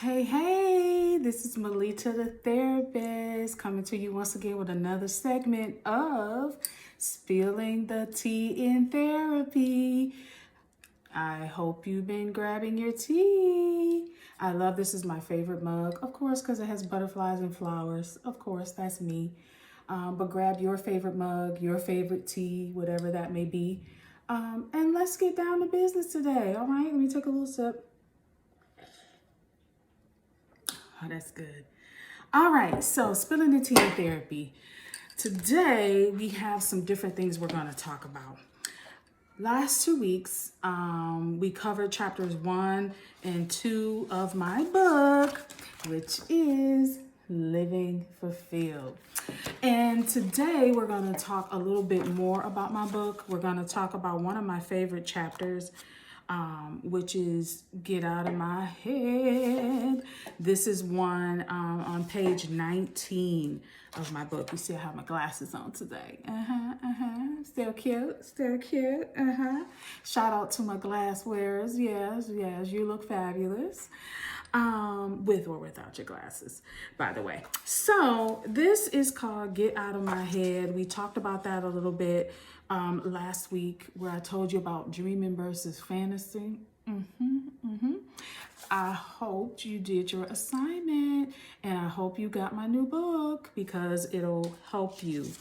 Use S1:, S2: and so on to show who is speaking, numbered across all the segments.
S1: Hey, this is Melita the therapist coming to you once again with another segment of Spilling the Tea in Therapy. I hope you've been grabbing your tea. I love this is my favorite mug, of course, because it has butterflies and flowers. Of course, that's me. But grab your favorite mug, your favorite tea, whatever that may be. And let's get down to business today. All right, let me take a little sip. Oh, that's good. All right, so spilling the tea in therapy. Today, we have some different things we're going to talk about. Last 2 weeks, we covered chapters 1 and 2 of my book, which is Living Fulfilled. And today, we're going to talk a little bit more about my book. We're going to talk about one of my favorite chapters, which is Get Out of My Head. This is one on page 19 of my book. You see I have my glasses on today. Still cute, still cute. Shout out to my glass wearers. Yes, you look fabulous. With or without your glasses, by the way. So this is called Get Out of My Head. We talked about that a little bit last week where I told you about dreaming versus fantasy. I hope you did your assignment and I hope you got my new book because it'll help you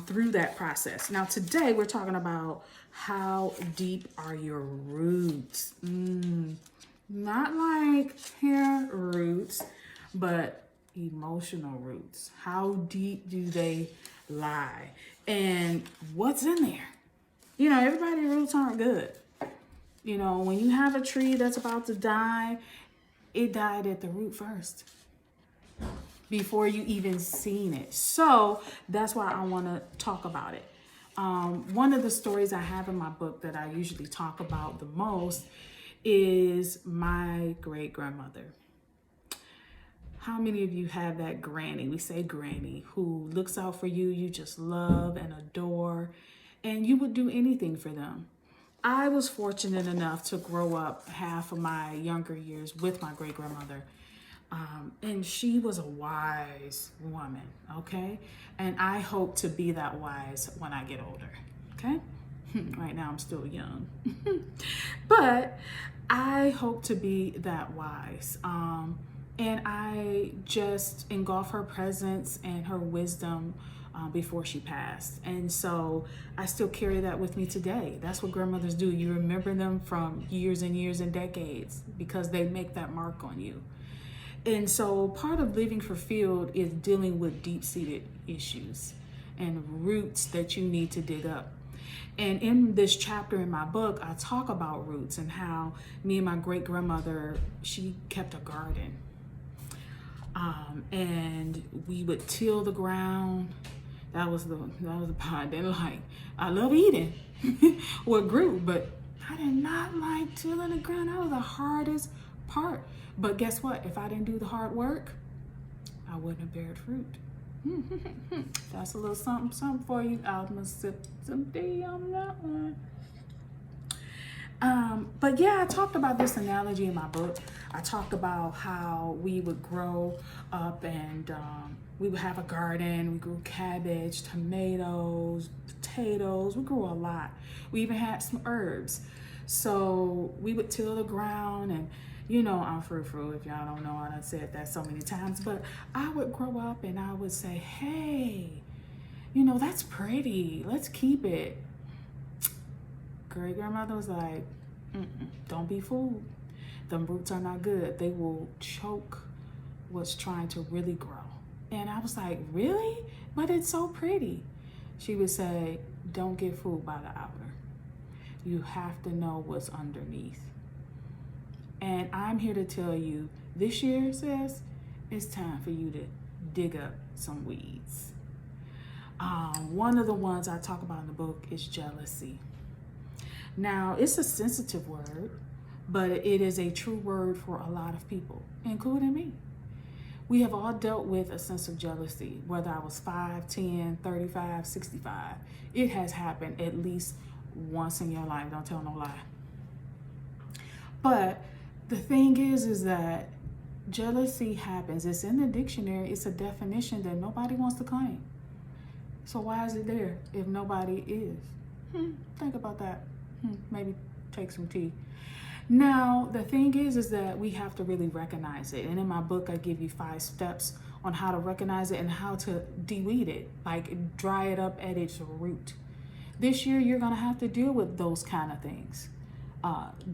S1: through that process. Now today we're talking about how deep are your roots. Not like hair roots, but emotional roots. How deep do they lie? And what's in there? You know, everybody's roots aren't good. You know, when you have a tree that's about to die, it died at the root first before you even seen it. So that's why I want to talk about it. One of the stories I have in my book that I usually talk about the most is my great-grandmother. How many of you have that granny, we say granny, who looks out for you, you just love and adore, and you would do anything for them? I was fortunate enough to grow up half of my younger years with my great-grandmother, and she was a wise woman, okay? And I hope to be that wise when I get older, okay? Right now I'm still young, but I hope to be that wise. And I just engulf her presence and her wisdom before she passed. And so I still carry that with me today. That's what grandmothers do. You remember them from years and years and decades because they make that mark on you. And so part of living fulfilled is dealing with deep-seated issues and roots that you need to dig up. And in this chapter in my book, I talk about roots and how me and my great-grandmother, she kept a garden. And we would till the ground. That was the part. Then I love eating what grew, but I did not like tilling the ground. That was the hardest part. But guess what? If I didn't do the hard work, I wouldn't have bared fruit. That's a little something for you. I'm gonna sip some tea on that one. But yeah, I talked about this analogy in my book. I talked about how we would grow up and we would have a garden. We grew cabbage, tomatoes, potatoes. We grew a lot. We even had some herbs. So we would till the ground and you know I'm frou-frou if y'all don't know. I done said that so many times. But I would grow up and I would say, hey, you know, that's pretty. Let's keep it. Great-grandmother was like, don't be fooled. Them roots are not good. They will choke what's trying to really grow. And I was like, really? But it's so pretty. She would say, don't get fooled by the outer. You have to know what's underneath. And I'm here to tell you, this year, sis, it's time for you to dig up some weeds. One of the ones I talk about in the book is jealousy. Now, it's a sensitive word, but it is a true word for a lot of people, including me. We have all dealt with a sense of jealousy, whether I was 5, 10, 35, 65. It has happened at least once in your life. Don't tell no lie. But the thing is that Jealousy happens. It's in the dictionary. It's a definition that nobody wants to claim. So why is it there if nobody is? Think about that. Maybe take some tea. Now, the thing is that we have to really recognize it. And in my book, I give you 5 steps on how to recognize it and how to de-weed it, like dry it up at its root. This year, you're going to have to deal with those kind of things.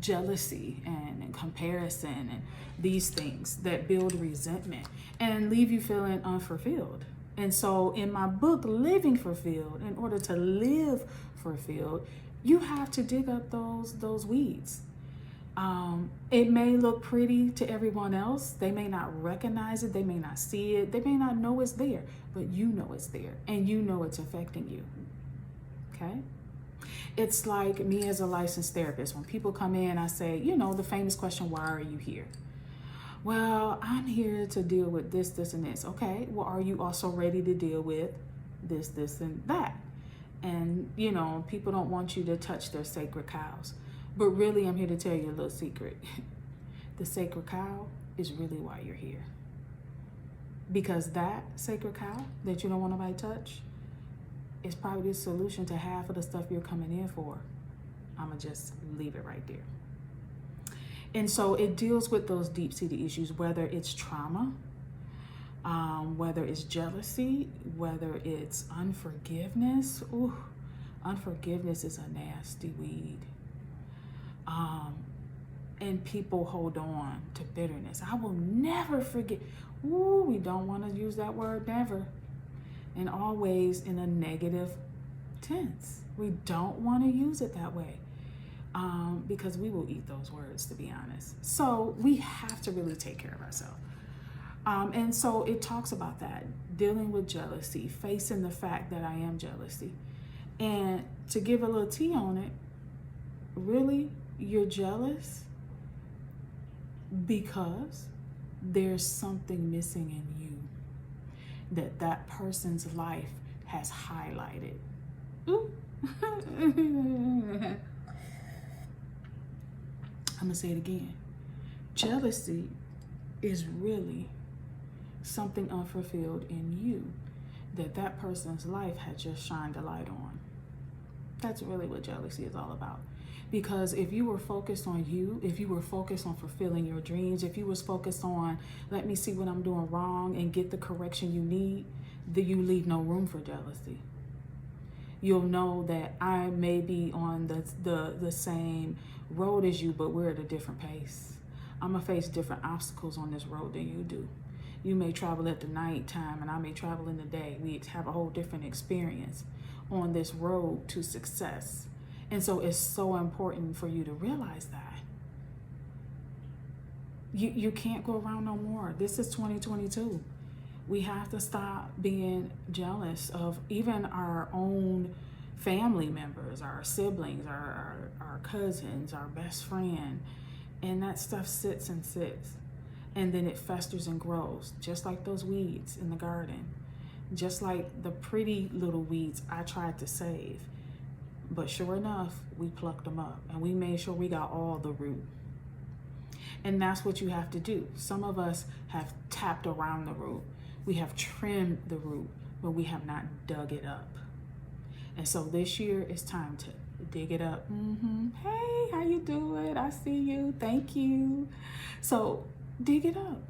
S1: Jealousy and comparison and these things that build resentment and leave you feeling unfulfilled. And so in my book, Living Fulfilled, in order to live fulfilled, you have to dig up those weeds. It may look pretty to everyone else. They may not recognize it. They may not see it. They may not know it's there, but you know it's there and you know it's affecting you. Okay? It's like me as a licensed therapist. When people come in, I say, the famous question, why are you here? Well, I'm here to deal with this, this, and this. Okay, well, are you also ready to deal with this, this, and that? And, people don't want you to touch their sacred cows. But really, I'm here to tell you a little secret. The sacred cow is really why you're here. Because that sacred cow that you don't want nobody to touch is probably the solution to half of the stuff you're coming in for. I'm going to just leave it right there. And so it deals with those deep-seated issues, whether it's trauma, whether it's jealousy, whether it's unforgiveness. Ooh, unforgiveness is a nasty weed. And people hold on to bitterness. I will never forget. Ooh, we don't want to use that word never. And always in a negative tense. We don't want to use it that way because we will eat those words, to be honest. So we have to really take care of ourselves. And so it talks about that, dealing with jealousy, facing the fact that I am jealousy. And to give a little tea on it, really, you're jealous because there's something missing in you that person's life has highlighted. Ooh. I'm gonna say it again. Jealousy is really something unfulfilled in you that person's life had just shined a light on. That's really what jealousy is all about. Because if you were focused on you, if you were focused on fulfilling your dreams, if you was focused on, let me see what I'm doing wrong and get the correction you need, then you leave no room for jealousy. You'll know that I may be on the same road as you, but we're at a different pace. I'm gonna face different obstacles on this road than you do. You may travel at the night time and I may travel in the day. We have a whole different experience on this road to success. And so it's so important for you to realize that. You can't go around no more. This is 2022. We have to stop being jealous of even our own family members, our siblings, our cousins, our best friend. And that stuff sits and sits. And then it festers and grows, just like those weeds in the garden. Just like the pretty little weeds I tried to save. But sure enough, we plucked them up and we made sure we got all the root. And that's what you have to do. Some of us have tapped around the root. We have trimmed the root, but we have not dug it up. And so this year it's time to dig it up. Hey, how you doing? I see you. Thank you. So dig it up.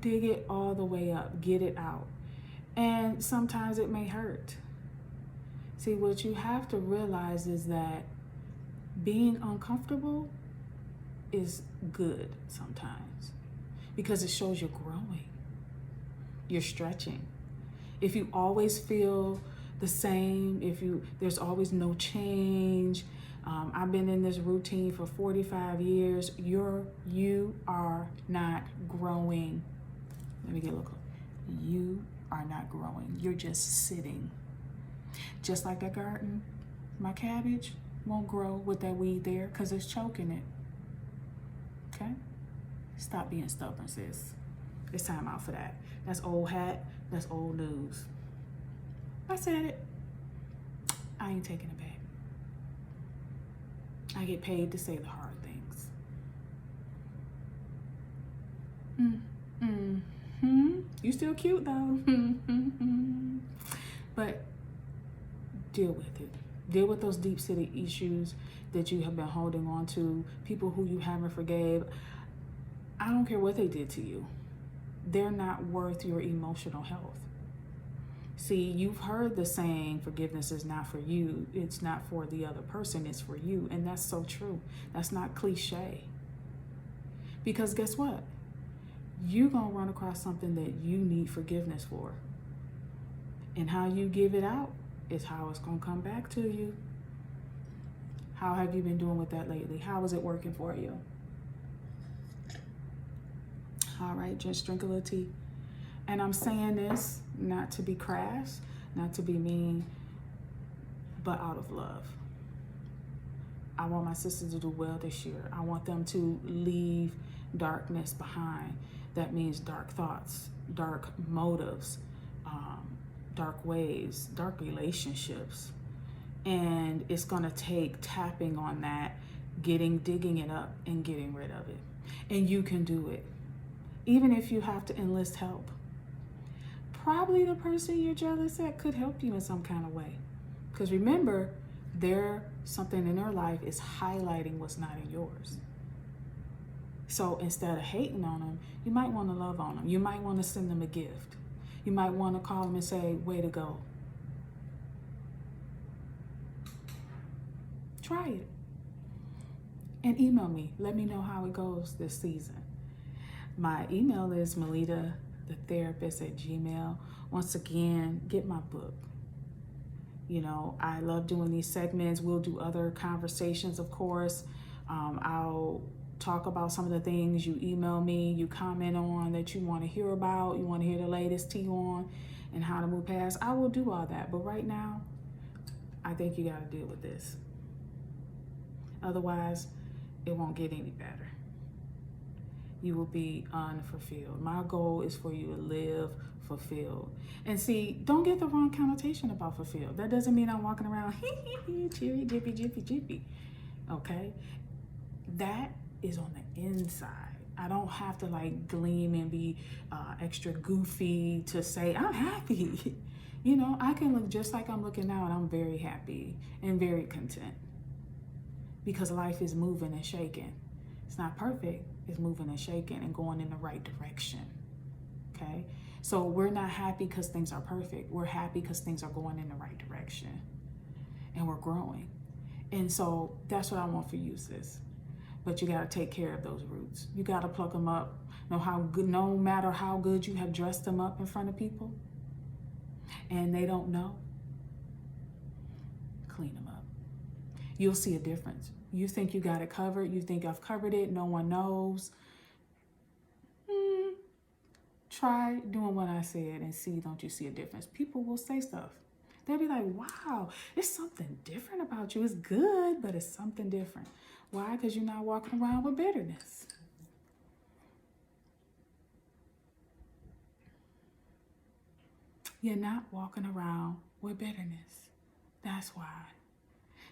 S1: Dig it all the way up. Get it out. And sometimes it may hurt. See, what you have to realize is that being uncomfortable is good sometimes because it shows you're growing. You're stretching. If you always feel the same, there's always no change. I've been in this routine for 45 years. You are not growing. Let me get a look. You are not growing. You're just sitting. Just like that garden, my cabbage won't grow with that weed there because it's choking it. Okay? Stop being stubborn, sis. It's time out for that. That's old hat. That's old news. I said it. I ain't taking it back. I get paid to say the hard things. You still cute though. But deal with it. Deal with those deep-seated issues that you have been holding on to, people who you haven't forgave. I don't care what they did to you. They're not worth your emotional health. See, you've heard the saying, forgiveness is not for you. It's not for the other person, it's for you. And that's so true. That's not cliche. Because guess what? You're going to run across something that you need forgiveness for. And how you give it out is how it's going to come back to you. How have you been doing with that lately? How is it working for you? All right, just drink a little tea. And I'm saying this not to be crass, not to be mean, but out of love. I want my sisters to do well this year. I want them to leave darkness behind. That means dark thoughts, dark motives, dark ways, dark relationships. And it's gonna take tapping on that, digging it up and getting rid of it. And you can do it. Even if you have to enlist help. Probably the person you're jealous at could help you in some kind of way. Because remember, something in their life is highlighting what's not in yours. So instead of hating on them, you might want to love on them. You might want to send them a gift. You might want to call them and say, way to go. Try it. And email me. Let me know how it goes this season. My email is melita.thetherapist@gmail.com. Once again, get my book. You know, I love doing these segments. We'll do other conversations, of course. I'll talk about some of the things you email me, you comment on that you want to hear about, you want to hear the latest tea on, and how to move past. I will do all that. But right now, I think you got to deal with this. Otherwise, it won't get any better. You will be unfulfilled. My goal is for you to live fulfilled. And see, don't get the wrong connotation about fulfilled. That doesn't mean I'm walking around cheery, jippy, jippy, jippy. Okay? That is on the inside. I don't have to like gleam and be extra goofy to say I'm happy. You know, I can look just like I'm looking now and I'm very happy and very content. Because life is moving and shaking. It's not perfect. It's moving and shaking and going in the right direction. Okay? So we're not happy because things are perfect. We're happy because things are going in the right direction. And we're growing. And so that's what I want for you, sis. But you got to take care of those roots. You got to pluck them up. No matter how good you have dressed them up in front of people and they don't know, clean them up. You'll see a difference. You think you got it covered. You think I've covered it. No one knows. Try doing what I said and see, don't you see a difference? People will say stuff. They'll be like, wow, it's something different about you. It's good, but it's something different. Why? Because you're not walking around with bitterness. You're not walking around with bitterness. That's why.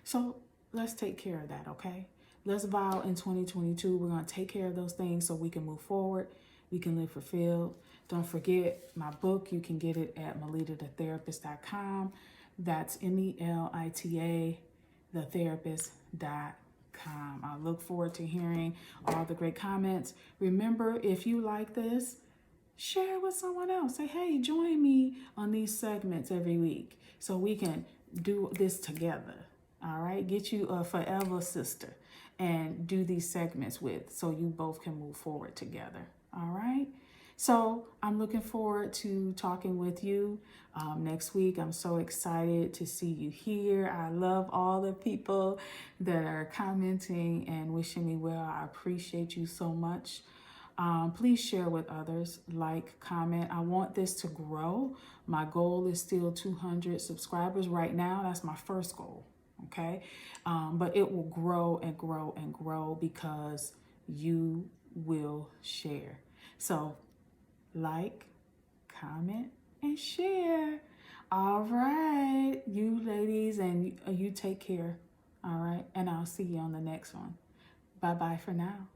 S1: So let's take care of that, okay? Let's vow in 2022, we're going to take care of those things so we can move forward. We can live fulfilled. Don't forget my book. You can get it at melita.thetherapist.com. That's MELITA, thetherapist.com. I look forward to hearing all the great comments. Remember, if you like this, share it with someone else. Say, hey, join me on these segments every week so we can do this together. All right, get you a forever sister and do these segments with so you both can move forward together. All right. So I'm looking forward to talking with you next week. I'm so excited to see you here. I love all the people that are commenting and wishing me well. I appreciate you so much. Please share with others, like, comment. I want this to grow. My goal is still 200 subscribers right now. That's my first goal. Okay. But it will grow and grow and grow because you will share. So like, comment, and share. All right, you ladies, and you take care. All right, and I'll see you on the next one. Bye-bye for now.